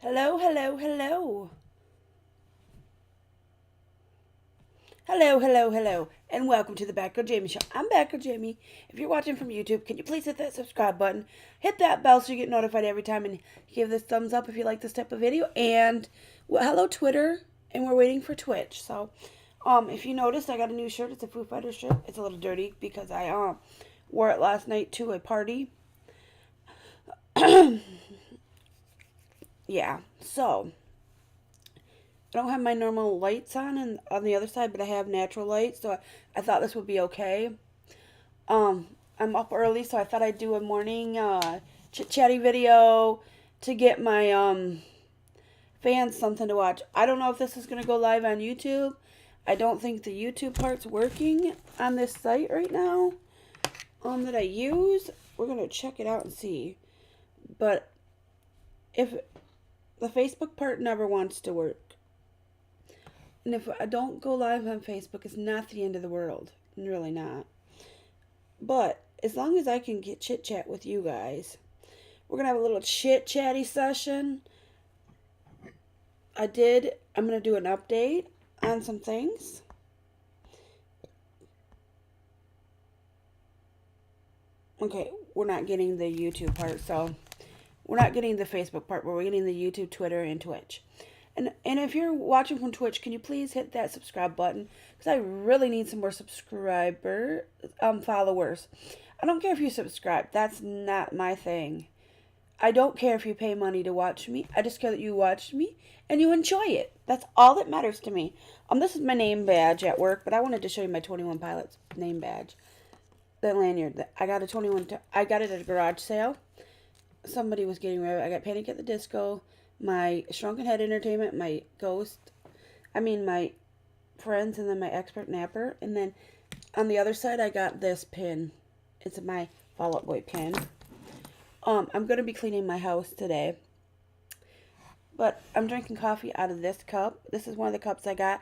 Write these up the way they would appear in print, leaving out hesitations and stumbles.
Hello, hello, hello. Hello, hello, hello, and welcome to the Batgirljamie Show. I'm Batgirljamie. If you're watching from YouTube, can you please hit that subscribe button, hit that bell so you get notified every time, and give this thumbs up if you like this type of video. And well, hello, Twitter, and we're waiting for Twitch. So, if you noticed, I got a new shirt. It's a Foo Fighters shirt. It's a little dirty because I wore it last night to a party. Yeah, so I don't have my normal lights on and on the other side, but I have natural light, so I thought this would be okay. Um, I'm up early, so I thought I'd do a morning chit chatty video to get my fans something to watch. I don't know if this is gonna go live on YouTube. I don't think the YouTube part's working on this site right now that I use. We're gonna check it out and see. But if the Facebook part never wants to work. And if I don't go live on Facebook, it's not the end of the world. Really not. But as long as I can get chit chat with you guys, we're going to have a little chit chatty session. I'm going to do an update on some things. Okay, we're not getting the YouTube part, so we're not getting the Facebook part, but we're getting the YouTube, Twitter, and Twitch. And if you're watching from Twitch, can you please hit that subscribe button? Because I really need some more followers. I don't care if you subscribe. That's not my thing. I don't care if you pay money to watch me. I just care that you watch me and you enjoy it. That's all that matters to me. This is my name badge at work, but I wanted to show you my 21 Pilots name badge. The lanyard. I got I got it at a garage sale. Somebody was getting rid of it. I got Panic at the Disco, my Shrunken Head Entertainment, my my Friends, and then my Expert Napper. And then on the other side, I got this pin. It's my Fall Out Boy pin. I'm going to be cleaning my house today. But I'm drinking coffee out of this cup. This is one of the cups I got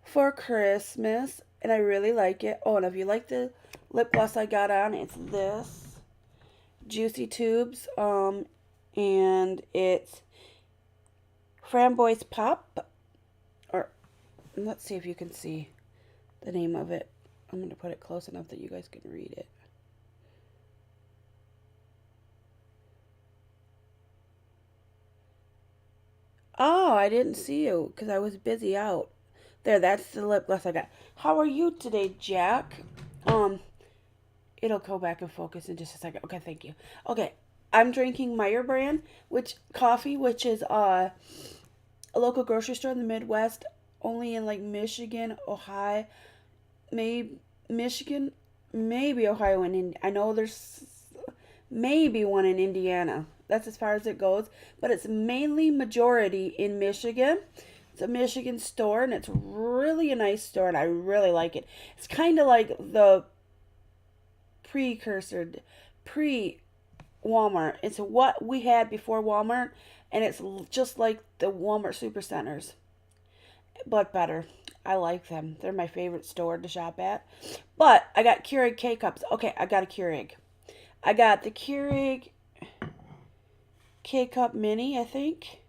for Christmas, and I really like it. Oh, and if you like the lip gloss I got on, it's this. Juicy Tubes, and it's Framboise Pop, or let's see if you can see the name of it. I'm going to put it close enough that you guys can read it. Oh, I didn't see you because I was busy out. There, that's the lip gloss I got. How are you today, Jack? It'll go back and focus in just a second. Okay, thank you. Okay, I'm drinking Meyer brand, which is a local grocery store in the Midwest, only in like Michigan, Ohio, maybe Michigan, maybe Ohio, and I know there's maybe one in Indiana. That's as far as it goes, but it's mainly majority in Michigan. It's a Michigan store, and it's really a nice store, and I really like it. It's kind of like the pre Walmart. It's what we had before Walmart, and it's just like the Walmart Supercenters, but better. I like them. They're my favorite store to shop at. But I got Keurig K cups. Okay, I got a Keurig. I got the Keurig K cup mini, I think.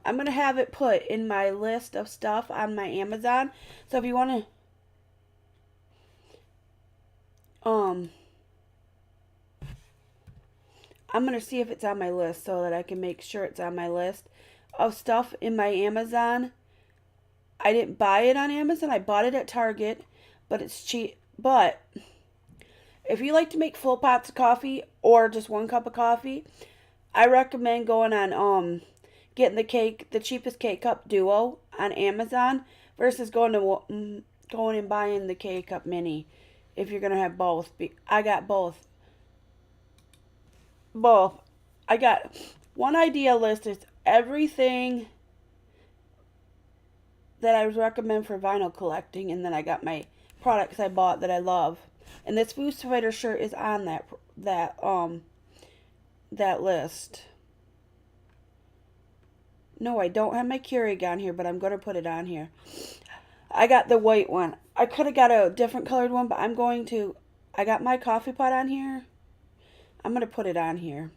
I'm gonna have it put in my list of stuff on my Amazon. So if you wanna, I'm gonna see if it's on my list so that I can make sure it's on my list of stuff in my Amazon. I didn't buy it on Amazon. I bought it at Target, but it's cheap. But if you like to make full pots of coffee or just one cup of coffee, I recommend going on getting the cheapest K cup duo on Amazon versus going and buying the K cup mini. If you're gonna have both, I got both. Both. I got one idea list is everything that I would recommend for vinyl collecting, and then I got my products I bought that I love. And this Foo Fighter shirt is on that list. No, I don't have my Keurig on here, but I'm going to put it on here. I got the white one. I could have got a different colored one, but I'm going to, I got my coffee pot on here. I'm going to put it on here.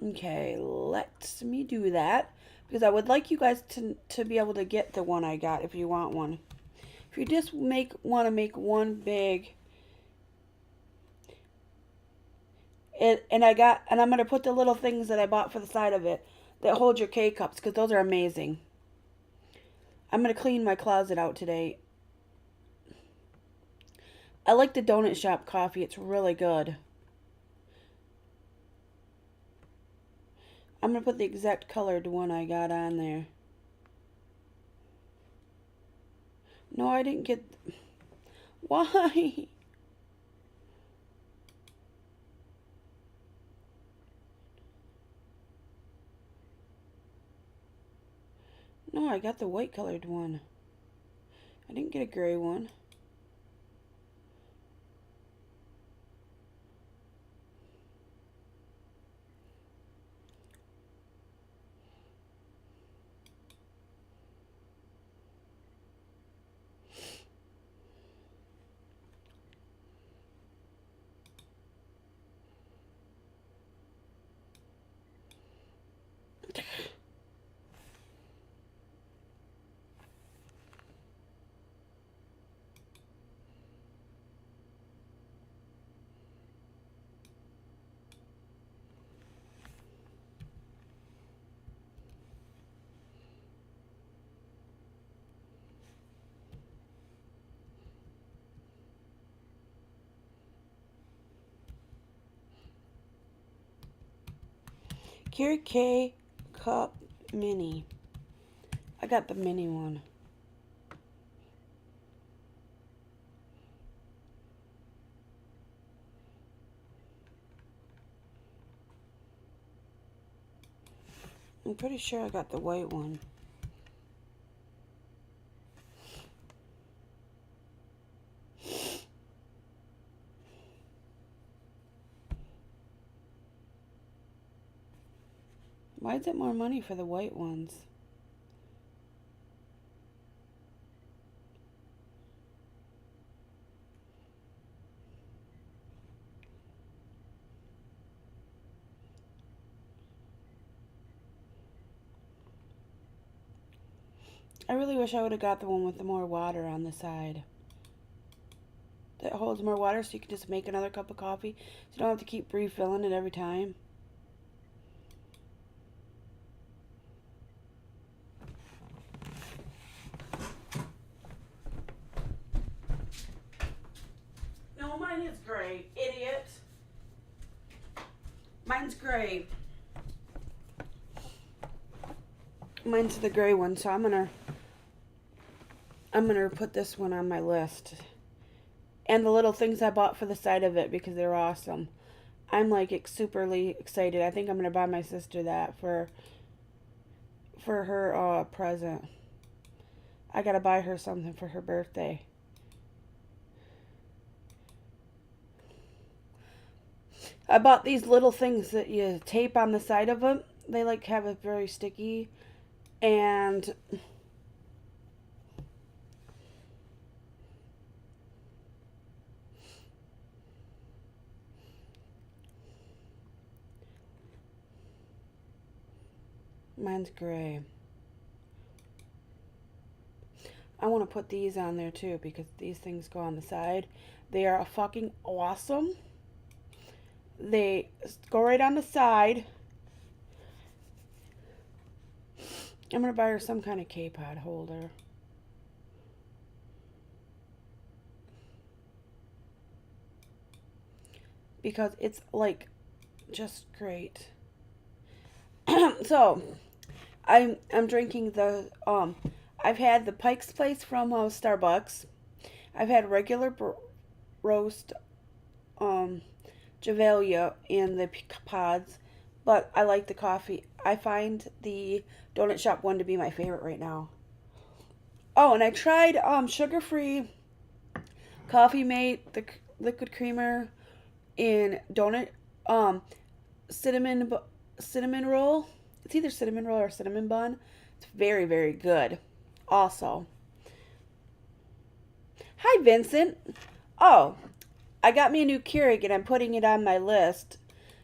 Okay, let me do that. Because I would like you guys to be able to get the one I got if you want one. If you just want to make one big, and I'm going to put the little things that I bought for the side of it that hold your K-cups, because those are amazing. I'm going to clean my closet out today. I like the donut shop coffee. It's really good. I'm going to put the exact colored one I got on there. No, I didn't get... Why? No, I got the white colored one. I didn't get a gray one. K Cup Mini. I got the mini one. I'm pretty sure I got the white one. Why is it more money for the white ones? I really wish I would have got the one with the more water on the side. That holds more water so you can just make another cup of coffee. So you don't have to keep refilling it every time. No, mine is gray, idiot. Mine's gray. Mine's the gray one, so I'm gonna put this one on my list. And the little things I bought for the side of it because they're awesome. I'm like superly excited. I think I'm gonna buy my sister that for her present. I gotta buy her something for her birthday. I bought these little things that you tape on the side of them. They like have a very sticky, and mine's gray. I want to put these on there too because these things go on the side. They are fucking awesome. They go right on the side. I'm going to buy her some kind of K-pod holder. Because it's like just great. So, I'm drinking the I've had the Pike's Place from Starbucks. I've had regular roast Javalia in the pods, but I like the coffee. I find the donut shop one to be my favorite right now. Oh, and I tried sugar-free Coffee Mate, the liquid creamer in donut cinnamon roll. It's either cinnamon roll or cinnamon bun. It's very, very good. Also, Hi, Vincent. Oh, I got me a new Keurig and I'm putting it on my list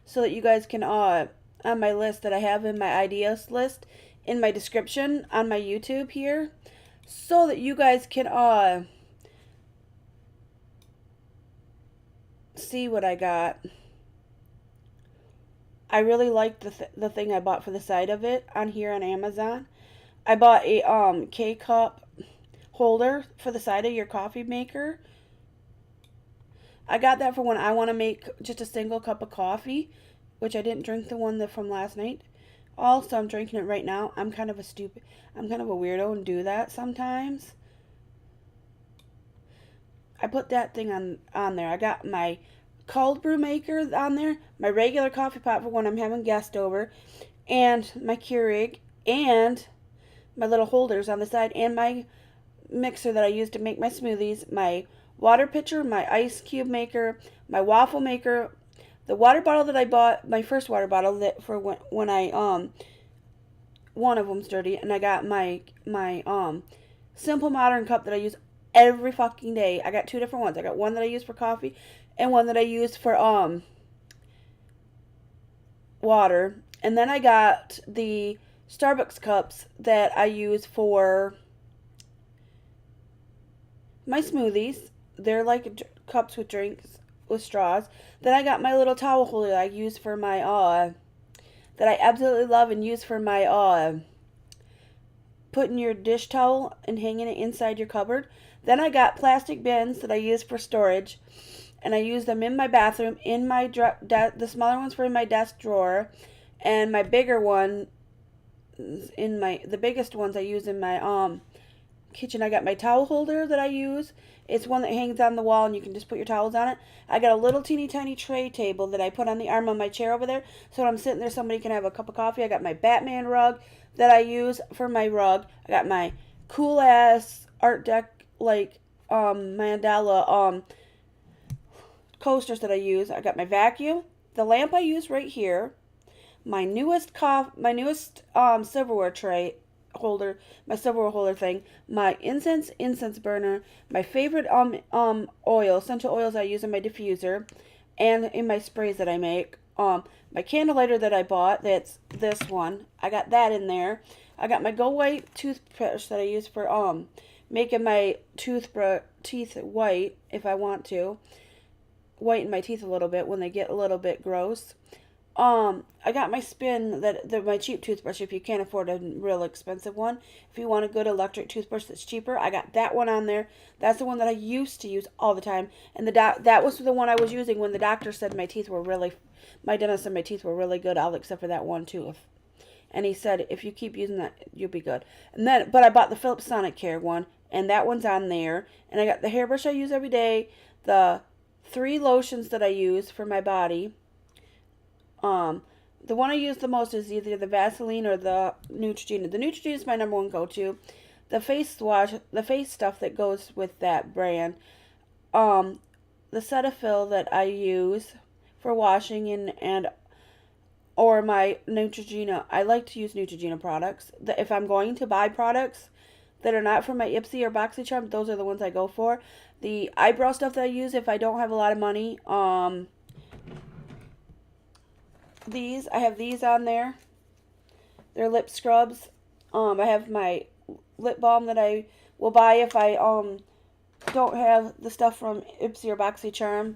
so that you guys can, on my list that I have in my ideas list in my description on my YouTube here, so that you guys can, see what I got. I really like the thing I bought for the side of it on here on Amazon. I bought a K-cup holder for the side of your coffee maker. I got that for when I want to make just a single cup of coffee, which I didn't drink the one from last night. Also, I'm drinking it right now. I'm kind of a weirdo and do that sometimes. I put that thing on there. I got my cold brew maker on there, my regular coffee pot for when I'm having guests over, and my Keurig, and my little holders on the side, and my mixer that I use to make my smoothies, my water pitcher, my ice cube maker, my waffle maker, the water bottle that I bought, my first water bottle that for when I one of them's dirty, and I got my simple modern cup that I use every fucking day. I got two different ones. I got one that I use for coffee and one that I use for water. And then I got the Starbucks cups that I use for my smoothies. They're like cups with drinks with straws. Then I got my little towel holder that I use for my that I absolutely love and use for my putting your dish towel and hanging it inside your cupboard. Then I got plastic bins that I use for storage, and I use them in my bathroom, in my the smaller ones for in my desk drawer, and my bigger one the biggest ones I use in my kitchen. I got my towel holder that I use. It's one that hangs on the wall and you can just put your towels on it. I got a little teeny tiny tray table that I put on the arm of my chair over there, so when I'm sitting there somebody can have a cup of coffee. I got my Batman rug that I use for my rug. I got my cool ass art deck mandala coasters that I use. I got my vacuum, the lamp I use right here, my newest silverware tray holder, my silverware holder thing, my incense burner, my favorite essential oils I use in my diffuser and in my sprays that I make, my candle lighter that I bought, that's this one, I got that in there. I got my Go White toothbrush that I use for making my teeth white if I want to whiten my teeth a little bit when they get a little bit gross. I got my Spin, my cheap toothbrush if you can't afford a real expensive one. If you want a good electric toothbrush that's cheaper, I got that one on there. That's the one that I used to use all the time. And that was the one I was using when the doctor said my dentist said my teeth were really good, all except for that one tooth. And he said, if you keep using that, you'll be good. But I bought the Philips Sonic Care one, and that one's on there. And I got the hairbrush I use every day, the 3 lotions that I use for my body. The one I use the most is either the Vaseline or the Neutrogena. The Neutrogena is my number one go-to. The face wash, the face stuff that goes with that brand. The Cetaphil that I use for washing or my Neutrogena. I like to use Neutrogena products. If I'm going to buy products that are not from my Ipsy or Boxycharm, those are the ones I go for. The eyebrow stuff that I use if I don't have a lot of money, I have these on there. They're lip scrubs. I have my lip balm that I will buy if I don't have the stuff from Ipsy or Boxycharm,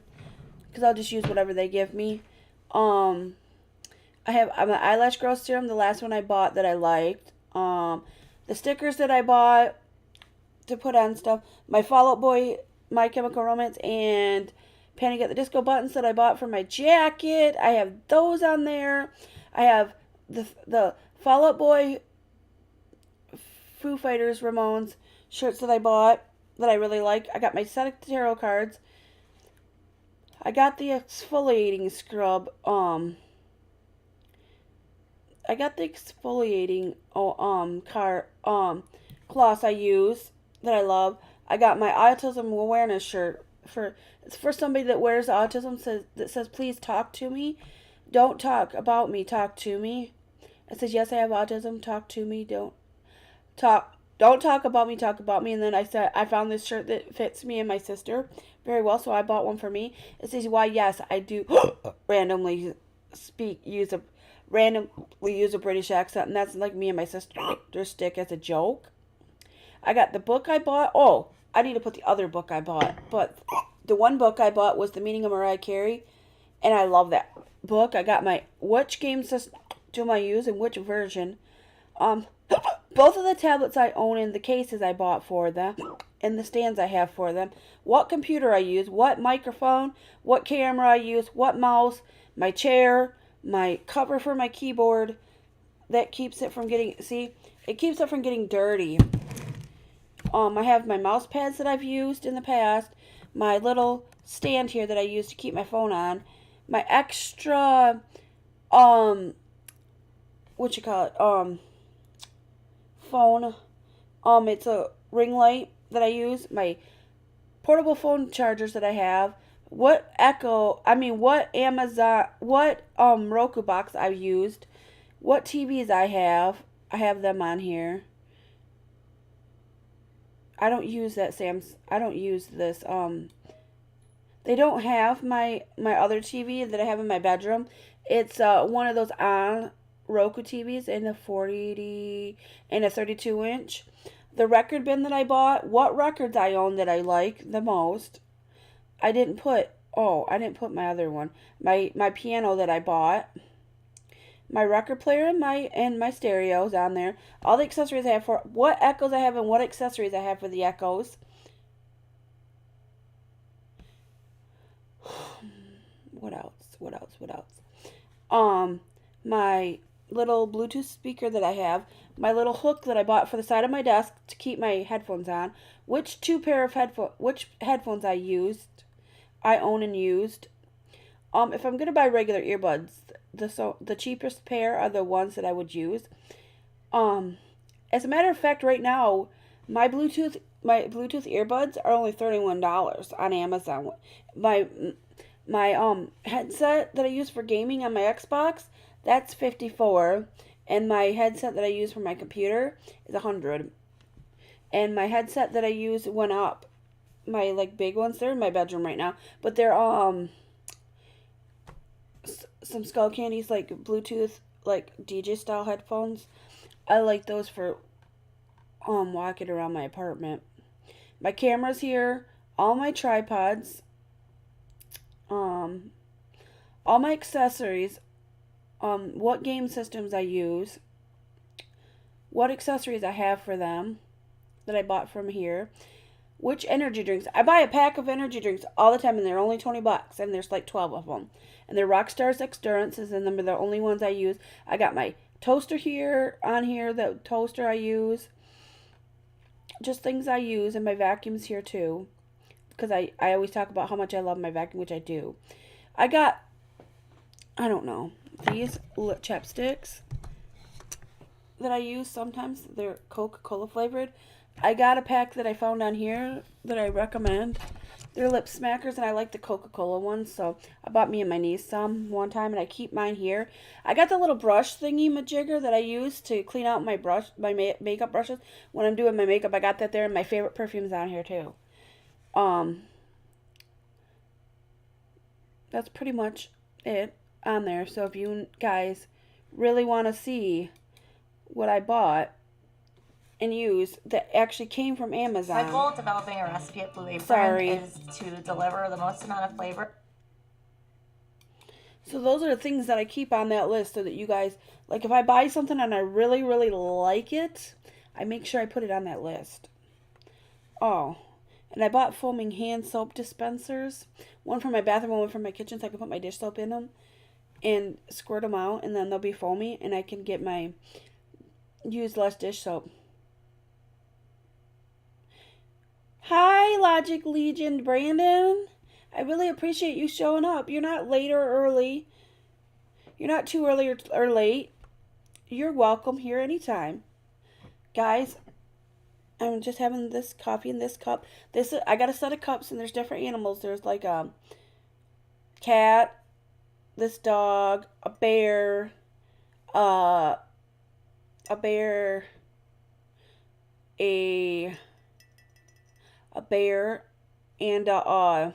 because I'll just use whatever they give me. I have my eyelash growth serum, the last one I bought that I liked. The stickers that I bought to put on stuff. My Fall Out Boy, My Chemical Romance, and Panic at the Disco buttons that I bought for my jacket. I have those on there. I have the Fall Out Boy, Foo Fighters, Ramones shirts that I bought that I really like. I got my set of tarot cards. I got the exfoliating scrub. I got the exfoliating cloths I use that I love. I got my autism awareness shirt it's for somebody that wears autism that says please talk to me. Don't talk about me, talk to me. It says yes, I have autism, talk to me. Don't Don't talk about me, talk about me. And then I said, I found this shirt that fits me and my sister very well, so I bought one for me. It says, why, yes, I do randomly use a British accent, and that's like me and my sister stick as a joke. I got the book I bought. Oh, I need to put the other book I bought. But the one book I bought was The Meaning of Mariah Carey, and I love that book. I got my which game system do I use and which version. Both of the tablets I own and the cases I bought for them and the stands I have for them. What computer I use, what microphone, what camera I use, what mouse, my chair, my cover for my keyboard. That keeps it from getting, see, it keeps it from getting dirty. I have my mouse pads that I've used in the past, my little stand here that I use to keep my phone on, my extra, phone, it's a ring light that I use, my portable phone chargers that I have, what Roku box I've used, what TVs I have them on here. I don't use that I don't use this, they don't have my other TV that I have in my bedroom. It's, one of those on Roku TVs in a 40 and a 32 inch. The record bin that I bought, what records I own that I like the most. I didn't put my other one. My piano that I bought. My record player and my stereos on there. All the accessories I have for what echoes I have and what accessories I have for the echoes. What else? My little Bluetooth speaker that I have, my little hook that I bought for the side of my desk to keep my headphones on, which headphones I own and used. If I'm gonna buy regular earbuds, the cheapest pair are the ones that I would use. As a matter of fact, right now, my Bluetooth earbuds are only $31 on Amazon. My headset that I use for gaming on my Xbox, that's $54, and my headset that I use for my computer is $100. And my headset that I use went up. My big ones, they're in my bedroom right now, but they're some Skull Candies, Bluetooth, DJ style headphones. I like those for walking around my apartment. My camera's here, all my tripods, all my accessories, what game systems I use, what accessories I have for them that I bought from here, which energy drinks. I buy a pack of energy drinks all the time, and they're only $20, and there's 12 of them. And they're Rockstar's Exdurances, and they're the only ones I use. I got my toaster on here, the toaster I use. Just things I use, and my vacuum's here too. Because I always talk about how much I love my vacuum, which I do. I got, I don't know, these lip chapsticks that I use sometimes. They're Coca-Cola flavored. I got a pack that I found on here that I recommend. They're lip smackers, and I like the Coca-Cola ones, so I bought me and my niece some one time, and I keep mine here. I got the little brush thingy majigger that I use to clean out my makeup brushes when I'm doing my makeup. I got that there, and my favorite perfume's on here too. That's pretty much it on there. So if you guys really want to see what I bought and use that actually came from Amazon. My goal of developing a recipe at Blue Apron is to deliver the most amount of flavor. So those are the things that I keep on that list so that you guys, if I buy something and I really, really like it, I make sure I put it on that list. Oh, and I bought foaming hand soap dispensers. One for my bathroom, one for my kitchen, so I can put my dish soap in them and squirt them out, and then they'll be foamy, and I can get use less dish soap. Hi, Logic Legion Brandon. I really appreciate you showing up. You're not late or early. You're not too early or late. You're welcome here anytime. Guys, I'm just having this coffee in this cup. I got a set of cups, and there's different animals. There's a cat, this dog, a bear, a bear, and a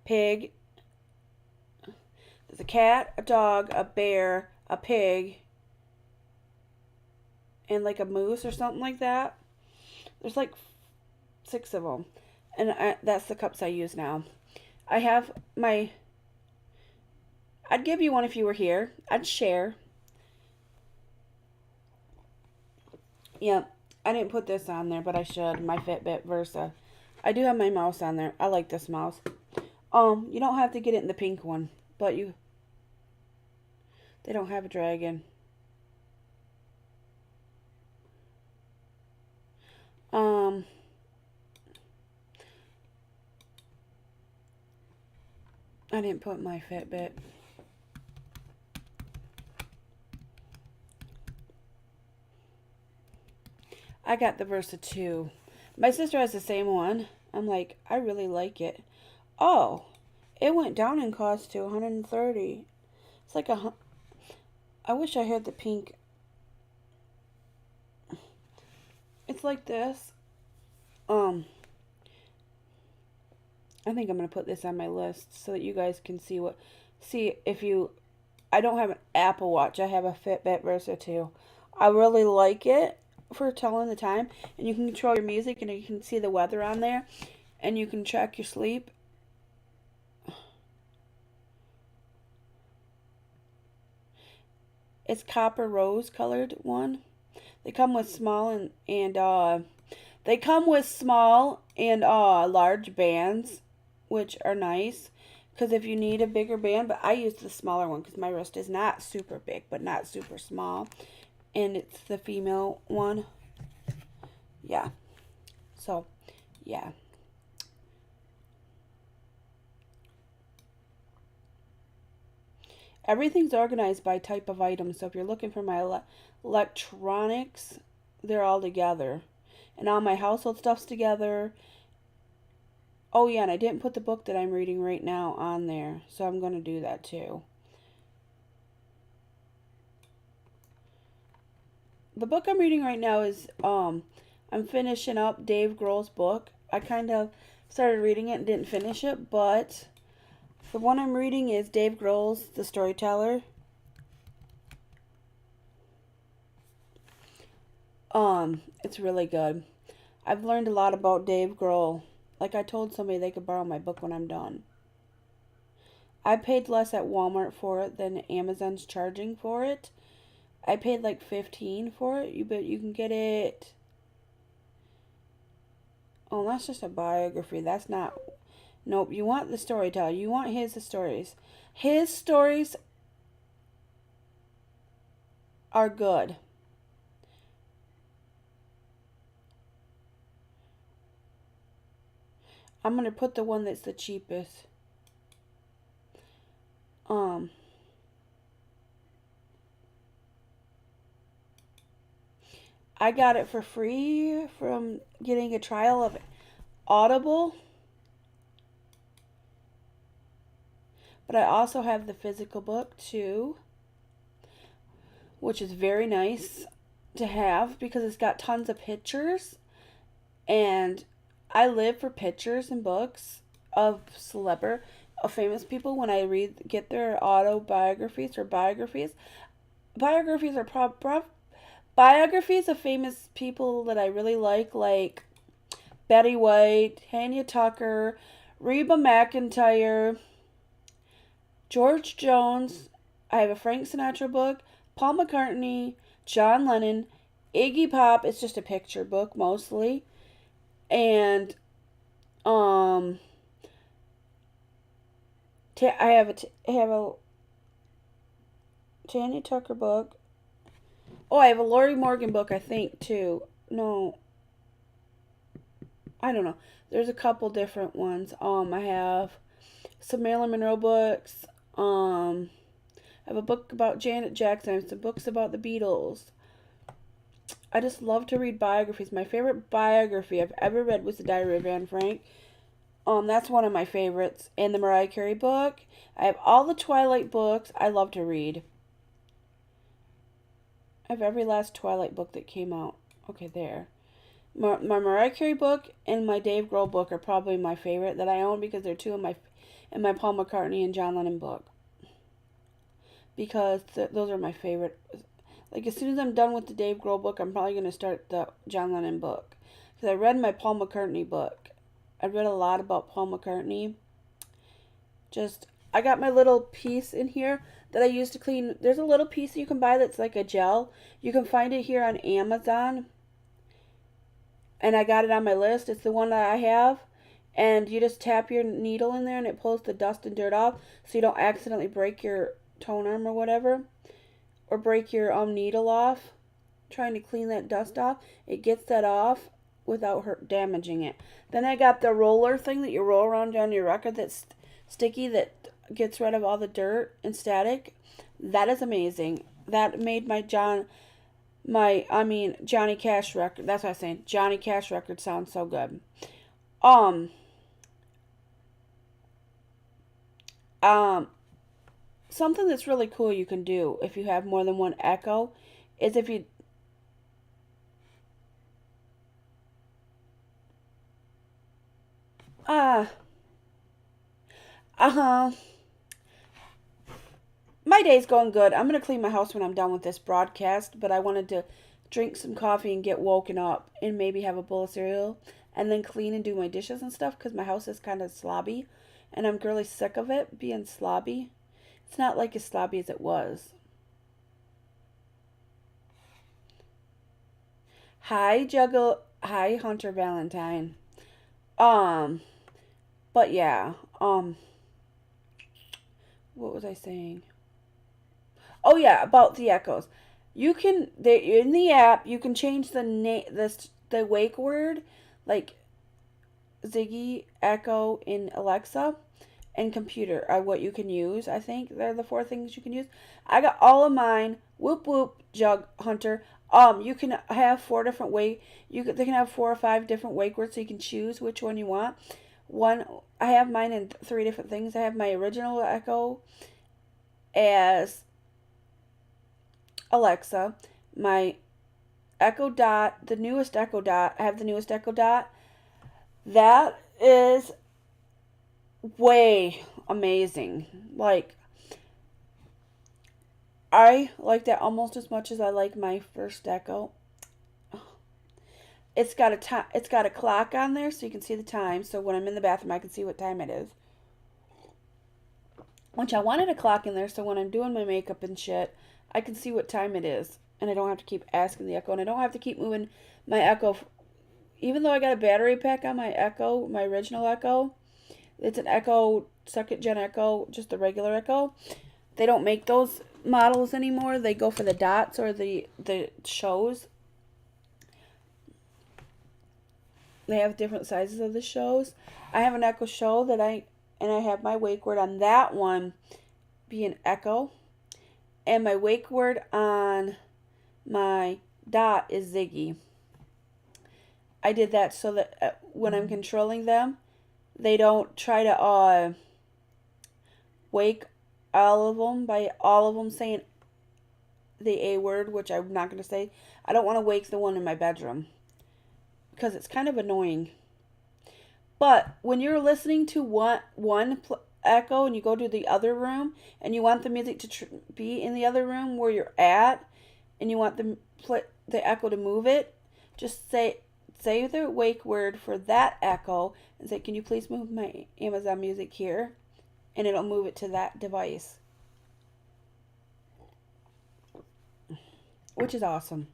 pig. There's a cat, a dog, a bear, a pig, and like a moose or something like that. There's like 6 of them. And that's the cups I use now. I have my... I'd give you one if you were here. I'd share. Yeah, I didn't put this on there, but I should. My Fitbit Versa. I do have my mouse on there. I like this mouse. You don't have to get it in the pink one, but you... They don't have a dragon. I didn't put my Fitbit. I got the Versa 2. My sister has the same one. I'm like, I really like it. Oh, it went down in cost to $130. It's like I wish I had the pink. It's like this. I think I'm going to put this on my list so that you guys can see if you... I don't have an Apple Watch. I have a Fitbit Versa 2. I really like it for telling the time. And you can control your music and you can see the weather on there. And you can track your sleep. It's copper rose colored one. They come with small and large bands, which are nice because if you need a bigger band, but I use the smaller one because my wrist is not super big but not super small, and it's the female one. Yeah, so yeah. Everything's organized by type of item, so if you're looking for my electronics, they're all together, and all my household stuff's together. Oh yeah, and I didn't put the book that I'm reading right now on there, so I'm going to do that too. The book I'm reading right now is, I'm finishing up Dave Grohl's book. I kind of started reading it and didn't finish it, but the one I'm reading is Dave Grohl's The Storyteller. It's really good. I've learned a lot about Dave Grohl. Like I told somebody they could borrow my book when I'm done. I paid less at Walmart for it than Amazon's charging for it. I paid like $15 for it, but you can get it... Oh, that's just a biography. That's not... Nope, you want the storyteller. You want his stories. His stories are good. I'm going to put the one that's the cheapest. I got it for free from getting a trial of Audible. But I also have the physical book too, which is very nice to have because it's got tons of pictures, and I live for pictures and books of famous people when I get their autobiographies or biographies. Biographies are biographies of famous people that I really like Betty White, Tanya Tucker, Reba McEntire, George Jones. I have a Frank Sinatra book, Paul McCartney, John Lennon, Iggy Pop. It's just a picture book mostly. And I have a Tanya Tucker book. Oh, I have a Lori Morgan book, I think, too. No, I don't know. There's a couple different ones. I have some Marilyn Monroe books. I have a book about Janet Jackson. I have some books about the Beatles. I just love to read biographies. My favorite biography I've ever read was The Diary of Anne Frank. That's one of my favorites. And the Mariah Carey book. I have all the Twilight books I love to read. I have every last Twilight book that came out. Okay, there. My Mariah Carey book and my Dave Grohl book are probably my favorite that I own because they're two of my, and my Paul McCartney and John Lennon book. Because those are my favorite. Like, as soon as I'm done with the Dave Grohl book, I'm probably going to start the John Lennon book. Because I read my Paul McCartney book. I read a lot about Paul McCartney. I got my little piece in here that I use to clean. There's a little piece you can buy that's like a gel. You can find it here on Amazon. And I got it on my list. It's the one that I have. And you just tap your needle in there and it pulls the dust and dirt off so you don't accidentally break your tone arm or whatever. Or break your needle off. Trying to clean that dust off. It gets that off without damaging it. Then I got the roller thing that you roll around down your record that's sticky that gets rid of all the dirt and static. That is amazing. That made my Johnny Cash record. That's what I was saying. Johnny Cash record sounds so good. Something that's really cool you can do if you have more than one echo is if you my day's going good. I'm going to clean my house when I'm done with this broadcast, but I wanted to drink some coffee and get woken up and maybe have a bowl of cereal and then clean and do my dishes and stuff because my house is kind of slobby and I'm really sick of it being slobby. It's not like as slobby as it was. Hi, Hunter Valentine. But yeah, what was I saying? Oh yeah, about the echoes. You can in the app you can change the wake word like Ziggy, Echo in Alexa, and computer are what you can use. I think they're the 4 things you can use. I got all of mine. Whoop whoop, Jug Hunter. You can have 4 different they can have 4 or 5 different wake words, so you can choose which one you want. I have mine in 3 different things. I have my original Echo as Alexa, my Echo Dot, the newest Echo Dot. I have the newest Echo Dot. That is way amazing. Like, I like that almost as much as I like my first Echo. It's got a clock on there so you can see the time. So when I'm in the bathroom, I can see what time it is. Which I wanted a clock in there so when I'm doing my makeup and shit, I can see what time it is. And I don't have to keep asking the Echo. And I don't have to keep moving my Echo. Even though I got a battery pack on my Echo, my original Echo, it's an Echo, 2nd gen Echo, just the regular Echo. They don't make those models anymore. They go for the dots or the shows. They have different sizes of the shows. I have an Echo Show and I have my wake word on that one being Echo. And my wake word on my Dot is Ziggy. I did that so that when I'm controlling them, they don't try to wake all of them by all of them saying the A word, which I'm not going to say. I don't want to wake the one in my bedroom because it's kind of annoying. But when you're listening to one Echo and you go to the other room and you want the music to be in the other room where you're at and you want the Echo to move it, just say the wake word for that Echo and say, can you please move my Amazon Music here? And it'll move it to that device. Which is awesome.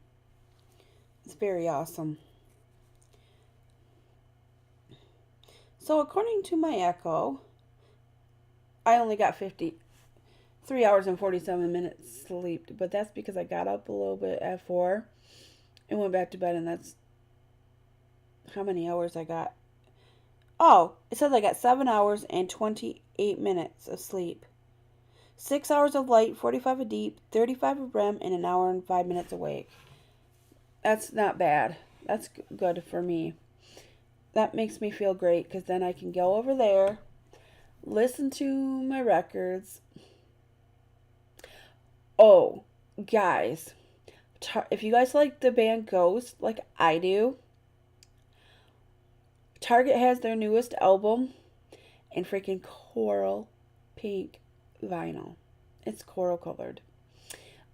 It's very awesome. So according to my Echo, I only got 3 hours and 47 minutes sleep. But that's because I got up a little bit at 4 and went back to bed, and that's how many hours I got. Oh, it says I got 7 hours and 28 minutes of sleep. 6 hours of light, 45 of deep, 35 of REM, and an hour and 5 minutes awake. That's not bad. That's good for me. That makes me feel great because then I can go over there, listen to my records. Oh, guys, if you guys like the band Ghost, like I do, Target has their newest album in freaking coral pink vinyl. It's coral colored.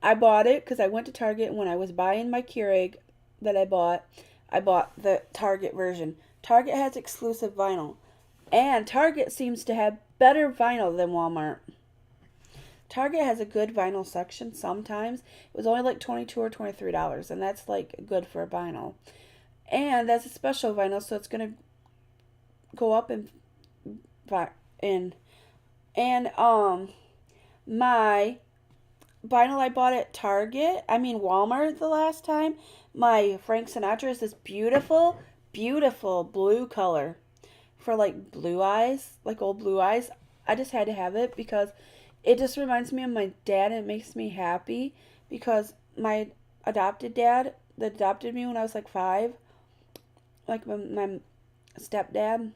I bought it because I went to Target, and when I was buying my Keurig that I bought the Target version. Target has exclusive vinyl, and Target seems to have better vinyl than Walmart. Target has a good vinyl section sometimes. It was only like $22 or $23, and that's like good for a vinyl. And that's a special vinyl, so it's gonna go up in my vinyl I bought at Walmart the last time. My Frank Sinatra is this beautiful, beautiful blue color for like blue eyes, like old blue eyes. I just had to have it because it just reminds me of my dad, and it makes me happy because my adopted dad that adopted me when I was like 5, like my stepdad,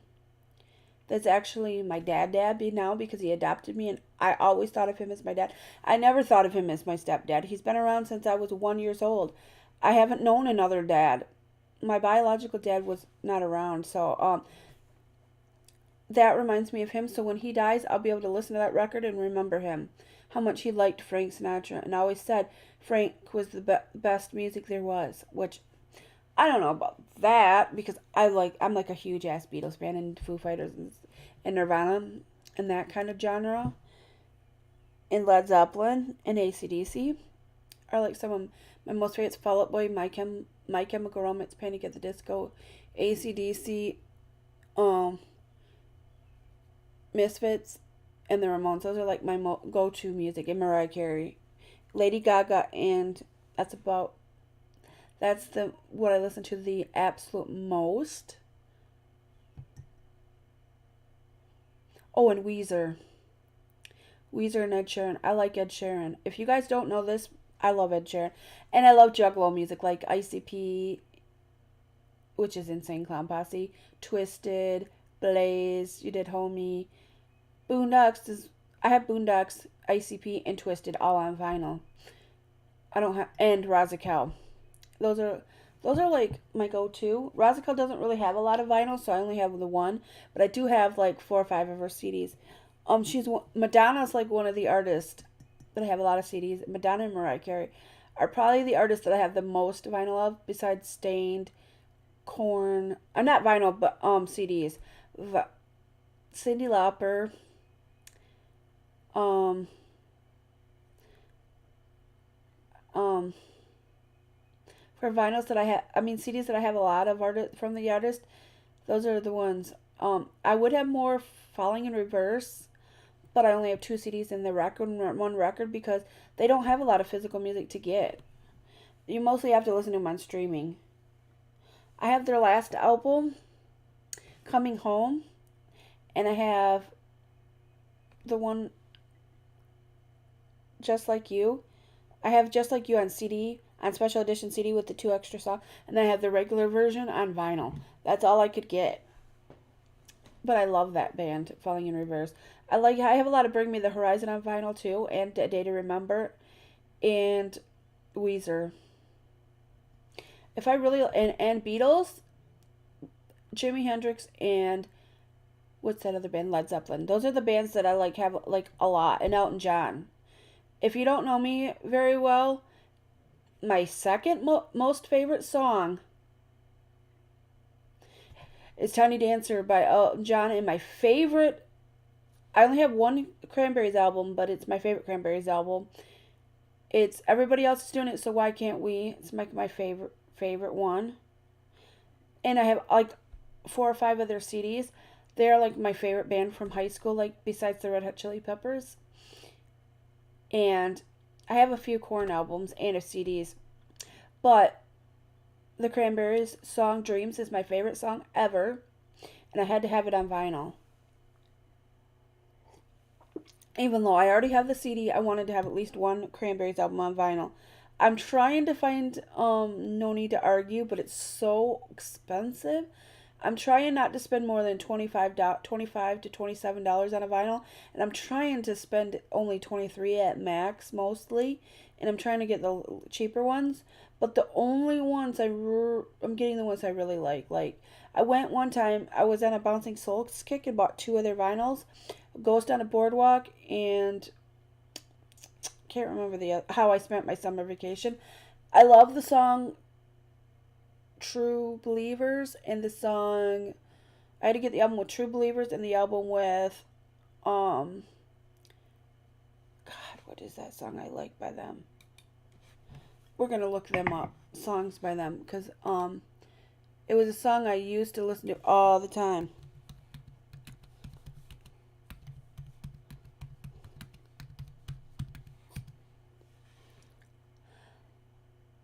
that's actually my dad now because he adopted me, and I always thought of him as my dad. I never thought of him as my stepdad. He's been around since I was 1 year old. I haven't known another dad. My biological dad was not around, so that reminds me of him. So when he dies, I'll be able to listen to that record and remember him, how much he liked Frank Sinatra, and I always said Frank was the best music there was, which I don't know about that because I'm like a huge ass Beatles fan and Foo Fighters and Nirvana and that kind of genre, and Led Zeppelin and AC/DC are like some of my most favorites. Fall Out Boy, My Chemical Romance, Panic at the Disco, AC/DC, Misfits, and the Ramones. Those are like my go-to music. And Mariah Carey, Lady Gaga, and that's what I listen to the absolute most. Oh, and Weezer and Ed Sheeran. I like Ed Sheeran. If you guys don't know this, I love Ed Sheeran. And I love Juggalo music like ICP, which is Insane Clown Posse, Twisted, Blaze, You Did Homie, Boondocks. I have Boondocks, ICP, and Twisted all on vinyl. And Razakel. Those are like my go-to. Razakel doesn't really have a lot of vinyl, so I only have the one, but I do have like 4 or 5 of her CDs. Madonna's like one of the artists that I have a lot of CDs. Madonna and Mariah Carey are probably the artists that I have the most vinyl of, besides Stained, Korn. I'm not vinyl, but CDs. Cyndi Lauper. For vinyls that I have, CDs that I have a lot of from the artist, those are the ones. I would have more Falling in Reverse, but I only have 2 CDs in the one record because they don't have a lot of physical music to get. You mostly have to listen to them on streaming. I have their last album, Coming Home, and I have the one Just Like You. I have Just Like You on CD, on special edition CD with the 2 extra songs, and then I have the regular version on vinyl. That's all I could get. But I love that band, Falling in Reverse. I have a lot of Bring Me the Horizon on vinyl too, and A Day to Remember, and Weezer. If I really and Beatles, Jimi Hendrix, and what's that other band? Led Zeppelin. Those are the bands that I have a lot, and Elton John. If you don't know me very well, my second most favorite song is Tiny Dancer by Elton John, and my favorite, I only have one Cranberries album, but it's my favorite Cranberries album. It's Everybody Else is Doing It, So Why Can't We? It's my favorite one. And I have like 4 or 5 of their CDs. They're like my favorite band from high school, like besides the Red Hot Chili Peppers. And I have a few Korn albums and CDs. But the Cranberries song Dreams is my favorite song ever. And I had to have it on vinyl. Even though I already have the CD, I wanted to have at least one Cranberries album on vinyl. I'm trying to find No Need to Argue, but it's so expensive. I'm trying not to spend more than $25 to $27 on a vinyl, and I'm trying to spend only 23 at max mostly, and I'm trying to get the cheaper ones. But the only ones I'm getting the ones I really like. Like, I went one time, I was on a Bouncing Souls kick and bought 2 of their vinyls, Ghost on a Boardwalk and can't remember How I Spent My Summer Vacation. I love the song True Believers and the song. I had to get the album with True Believers and the album with God, what is that song I like by them? We're gonna look them up, songs by them, because it was a song I used to listen to all the time.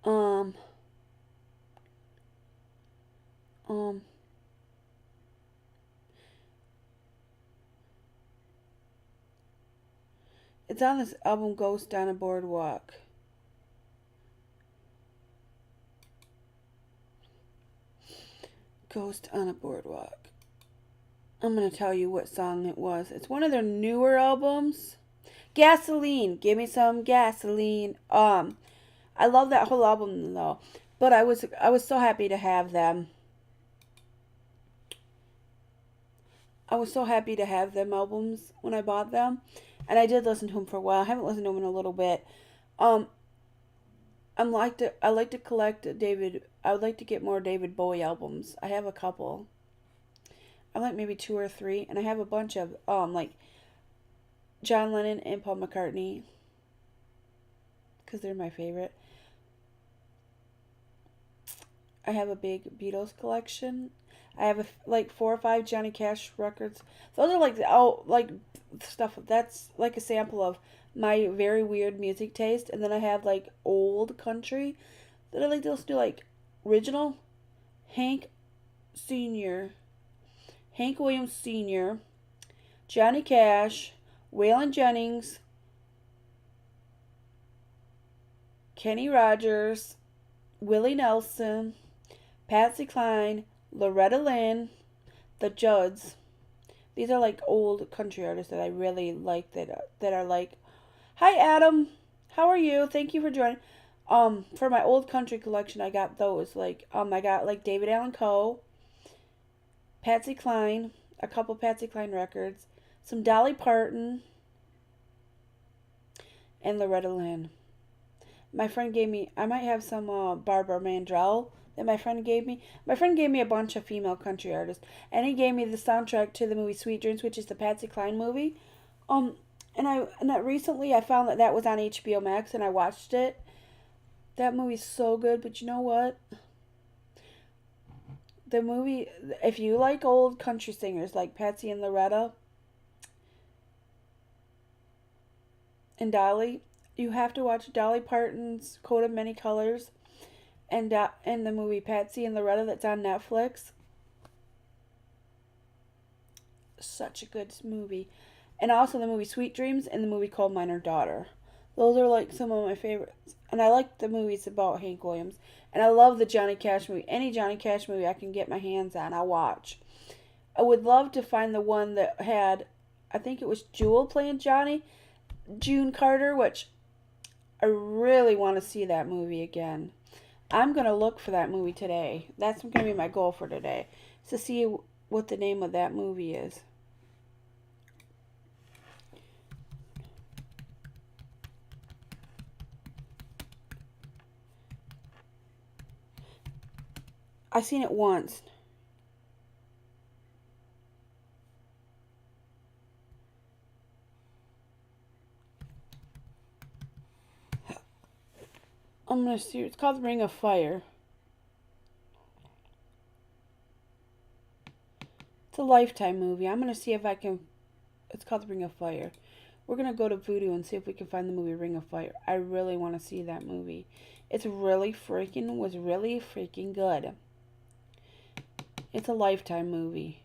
Um, um, it's on this album Ghost on a Boardwalk. Ghost on a Boardwalk. I'm going to tell you what song it was. It's one of their newer albums. Gasoline. Give me some gasoline. I love that whole album though. But I was so happy to have them. I was so happy to have them albums when I bought them. And I did listen to them for a while. I haven't listened to them in a little bit. I like to collect David. I would like to get more David Bowie albums. I have a couple. I like maybe 2 or 3, and I have a bunch of like John Lennon and Paul McCartney, because they're my favorite. I have a big Beatles collection. I have like 4 or 5 Johnny Cash records. Those are like stuff that's like a sample of my very weird music taste. And then I have like old country that I like to listen to, like original Hank Williams Sr., Johnny Cash, Waylon Jennings, Kenny Rogers, Willie Nelson, Patsy Cline, Loretta Lynn, the Judds. These are like old country artists that I really like that are like, hi Adam, how are you? Thank you for joining. For my old country collection, I got those. I got like David Allan Coe, Patsy Cline, a couple Patsy Cline records, some Dolly Parton, and Loretta Lynn. My friend gave me, I might have some Barbara Mandrell that my friend gave me. My friend gave me a bunch of female country artists, and he gave me the soundtrack to the movie Sweet Dreams, which is the Patsy Cline movie. Recently I found that was on HBO Max, and I watched it. That movie's so good, but you know what? The movie, if you like old country singers like Patsy and Loretta and Dolly, you have to watch Dolly Parton's Coat of Many Colors and the movie Patsy and Loretta that's on Netflix. Such a good movie. And also the movie Sweet Dreams and the movie Coal Miner Daughter. Those are like some of my favorites. And I like the movies about Hank Williams. And I love the Johnny Cash movie. Any Johnny Cash movie I can get my hands on, I'll watch. I would love to find the one that had, I think it was Jewel playing Johnny, June Carter, which I really want to see that movie again. I'm going to look for that movie today. That's going to be my goal for today, is to see what the name of that movie is. I've seen it once. I'm going to see. It's called Ring of Fire. It's a Lifetime movie. I'm going to see if I can. It's called Ring of Fire. We're going to go to Vudu and see if we can find the movie Ring of Fire. I really want to see that movie. Was really freaking good. It's a Lifetime movie.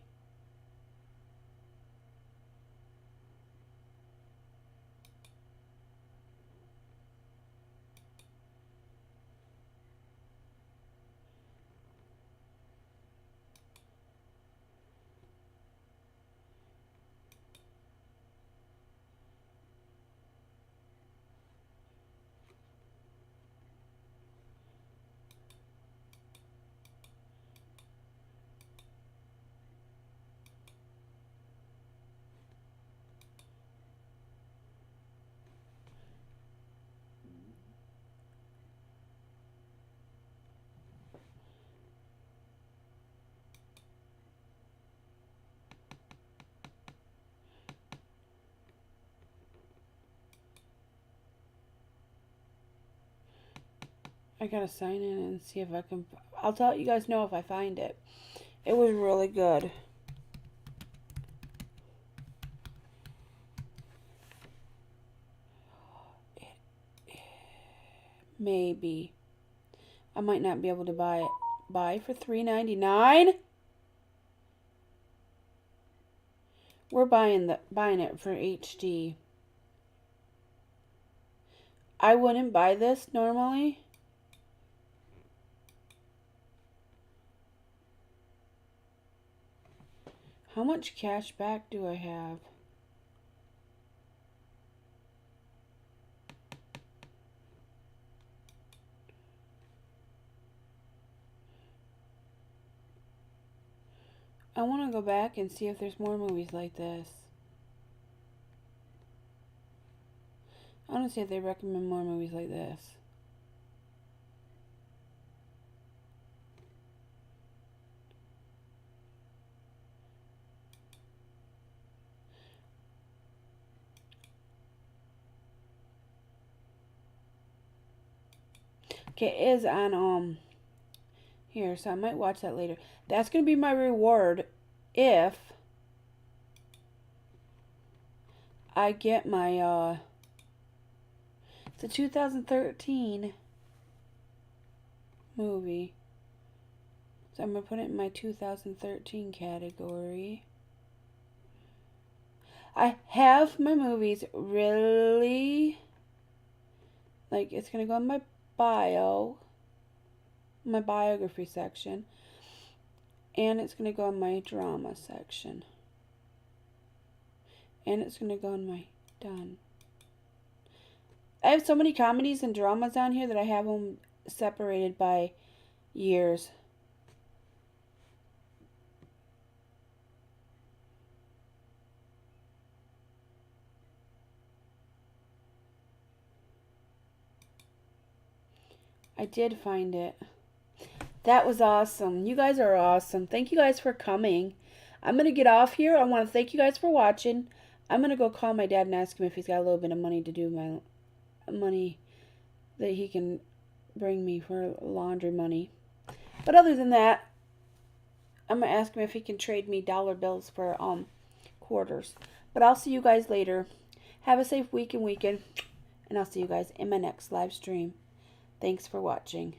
I gotta sign in and see if I can. I'll let you guys know if I find it. It was really good. Maybe. I might not be able to buy it. Buy for $3.99. We're buying it for HD. I wouldn't buy this normally. How much cash back do I have? I want to go back and see if there's more movies like this. I want to see if they recommend more movies like this. Okay, it is on here, so I might watch that later. That's gonna be my reward if I get my it's a 2013 movie. So I'm gonna put it in my 2013 category. I have my movies really, like, it's gonna go in my bio, my biography section, and it's gonna go in my drama section, and it's gonna go in my done. I have so many comedies and dramas on here that I have them separated by years. I did find it. That was awesome. You guys are awesome. Thank you guys for coming. I'm going to get off here. I want to thank you guys for watching. I'm going to go call my dad and ask him if he's got a little bit of money to do my money that he can bring me for laundry money. But other than that, I'm going to ask him if he can trade me dollar bills for quarters. But I'll see you guys later. Have a safe week and weekend. And I'll see you guys in my next live stream. Thanks for watching.